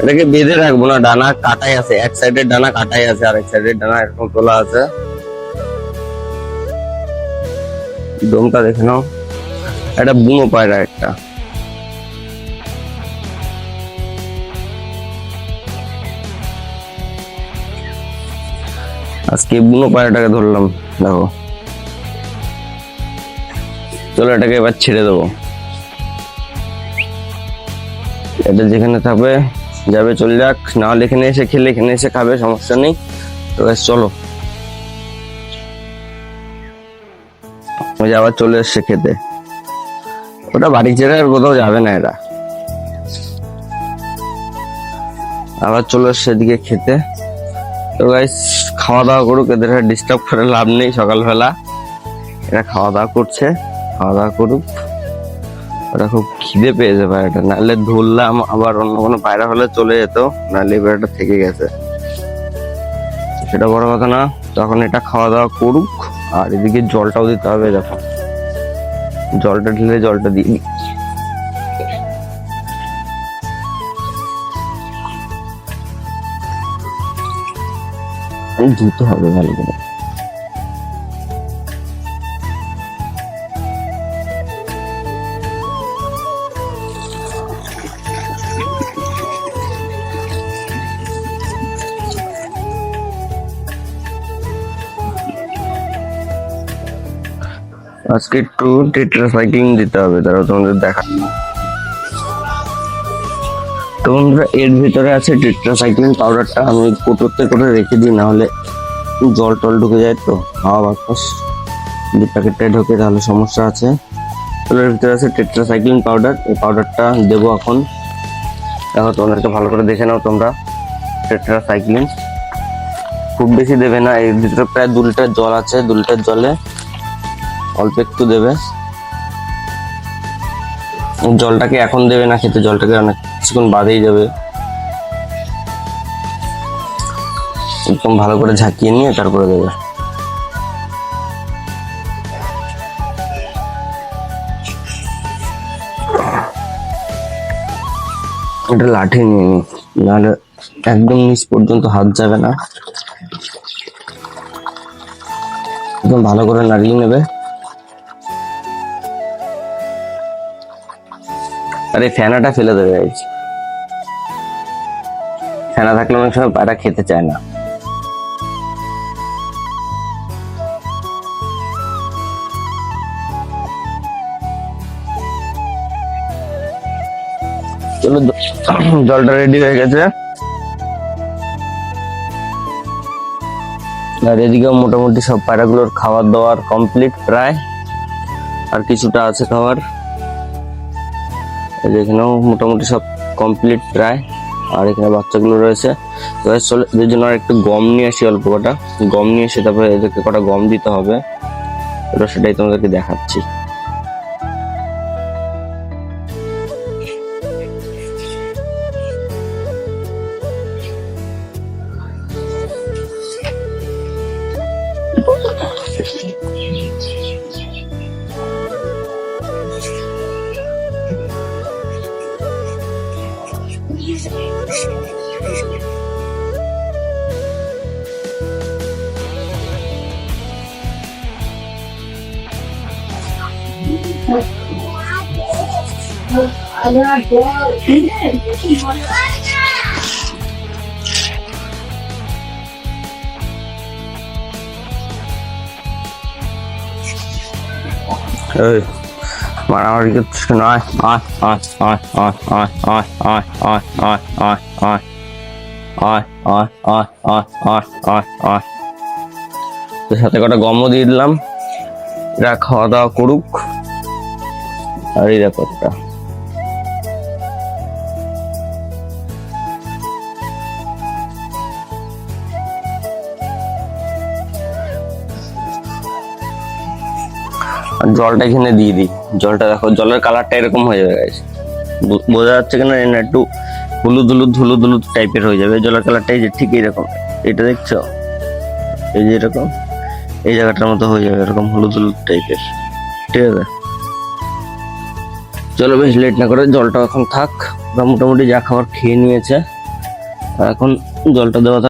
এটাকে বেঁধে রাখবো না, ডানা কাটাই আছে, এক সাইডের ডানা কাটাই আছে আর এক সাইডের ডানা এরকম তোলা আছে। দমটা দেখে নাও, এটা বুনো পায়রা একটা। আজকে বুনো পায়রাটাকে ধরলাম, দেখো। চলো এটাকে এবার ছেড়ে দেবো, এটা যেখানে থাকবে যাবে চলে যাক, না হলে এখানে এসে খেলে এখানে এসে খাবে, সমস্যা নেই। তো চলো, আবার চলে এসছে খেতে। ওটা বাড়ি ছেড়ে আর কোথাও যাবে না, এরা আবার চলে এসছে এদিকে খেতে। তো গাইস খাওয়া দাওয়া করুক, এদের ডিস্টার্ব করে লাভ নেই, সকালবেলা এরা খাওয়া দাওয়া করছে, খাওয়া দাওয়া করুক। ওরা খুব খিদে পেয়েছে পায়রাটা, নাহলে ধরলাম আবার অন্য কোনো পায়রা হলে চলে যেত, নাহলে এই পায়রাটা থেকে গেছে, সেটা বড় কথা না। তখন এটা খাওয়া দাওয়া করুক, আর এদিকে জলটাও দিতে হবে। দেখো জলটা ঢেলে জলটা দিই, ধুতে হবে ভালো করে। আজকে একটু টেট্রাসাইক্লিন দিতে হবে, তারা তোমাদের দেখা। তো বন্ধুরা এর ভিতরে আছে টেট্রাসাইক্লিন পাউডারটা, আমি কোটোতে করে রেখে দিই, না হলে জল টল ঢুকে যায়, তো হাওয়া বাতাস যদি প্যাকেটটায় ঢোকে তাহলে সমস্যা আছে। তো এর ভিতরে আছে টেট্রাসাইক্লিন পাউডার, এই পাউডারটা দেবো এখন। দেখো তোমাদেরকে ভালো করে দেখে নাও তোমরা। টেট্রাসাইক্লিন খুব বেশি দেবে না, এর ভিতরে প্রায় 2 লিটার জল আছে, 2 লিটার জলে অল্প একটু দেবে। জলটাকে এখন দেবে না খেতে, জলটাকে অনেক কিছুক্ষণ বাদেই যাবে। একদম ভালো করে ঝাঁকিয়ে নিয়ে তারপরে দেবে। এটা লাঠি নিয়ে নি, নাহলে একদম নিচ পর্যন্ত হাত যাবে না। একদম ভালো করে নাড়িয়ে নেবে। আরে ফেনাটা ফেলে দেবে, ফেনা থাকলে অনেক সময় পায়রা খেতে চায় না। চলো জলটা রেডি হয়ে গেছে, আর এদিকে মোটামুটি সব পায়রাগুলোর খাবার দাবার কমপ্লিট প্রায়, আর কিছুটা আছে খাবার। এখানেও মোটামুটি সব কমপ্লিট প্রায়, আর এখানে বাচ্চাগুলো রয়েছে। চলো এদের জন্য আর একটু গম নিয়ে আসি, অল্প কটা গম নিয়ে এসে তারপরে এদেরকে কটা গম দিতে হবে, এটা সেটাই তোমাদেরকে দেখাচ্ছি। মারামারি করছিস কেন? সাথে কটা গমও দিয়ে দিলাম, এরা খাওয়া দাওয়া করুক। আর এই ব্যাপারটা জলটা এখানে দিয়ে দিই। জলটা দেখো, জলের কালারটা এরকম হয়ে যাবে, বোঝা যাচ্ছে কিনা না, একটু হলুদ হলুদ হলুদ হলুদ টাইপের হয়ে যাবে জলের কালারটা। এই যে ঠিক এইরকম, এটা দেখছো, এই যে এরকম এই জায়গাটার মতো হয়ে যাবে, এরকম হলুদ হলুদ টাইপের, ঠিক আছে। চলো বেশ লেট না করে জলটা এখন থাক, মোটামুটি যা খাবার খেয়ে নিয়েছে, আর এখন জলটা দেওয়া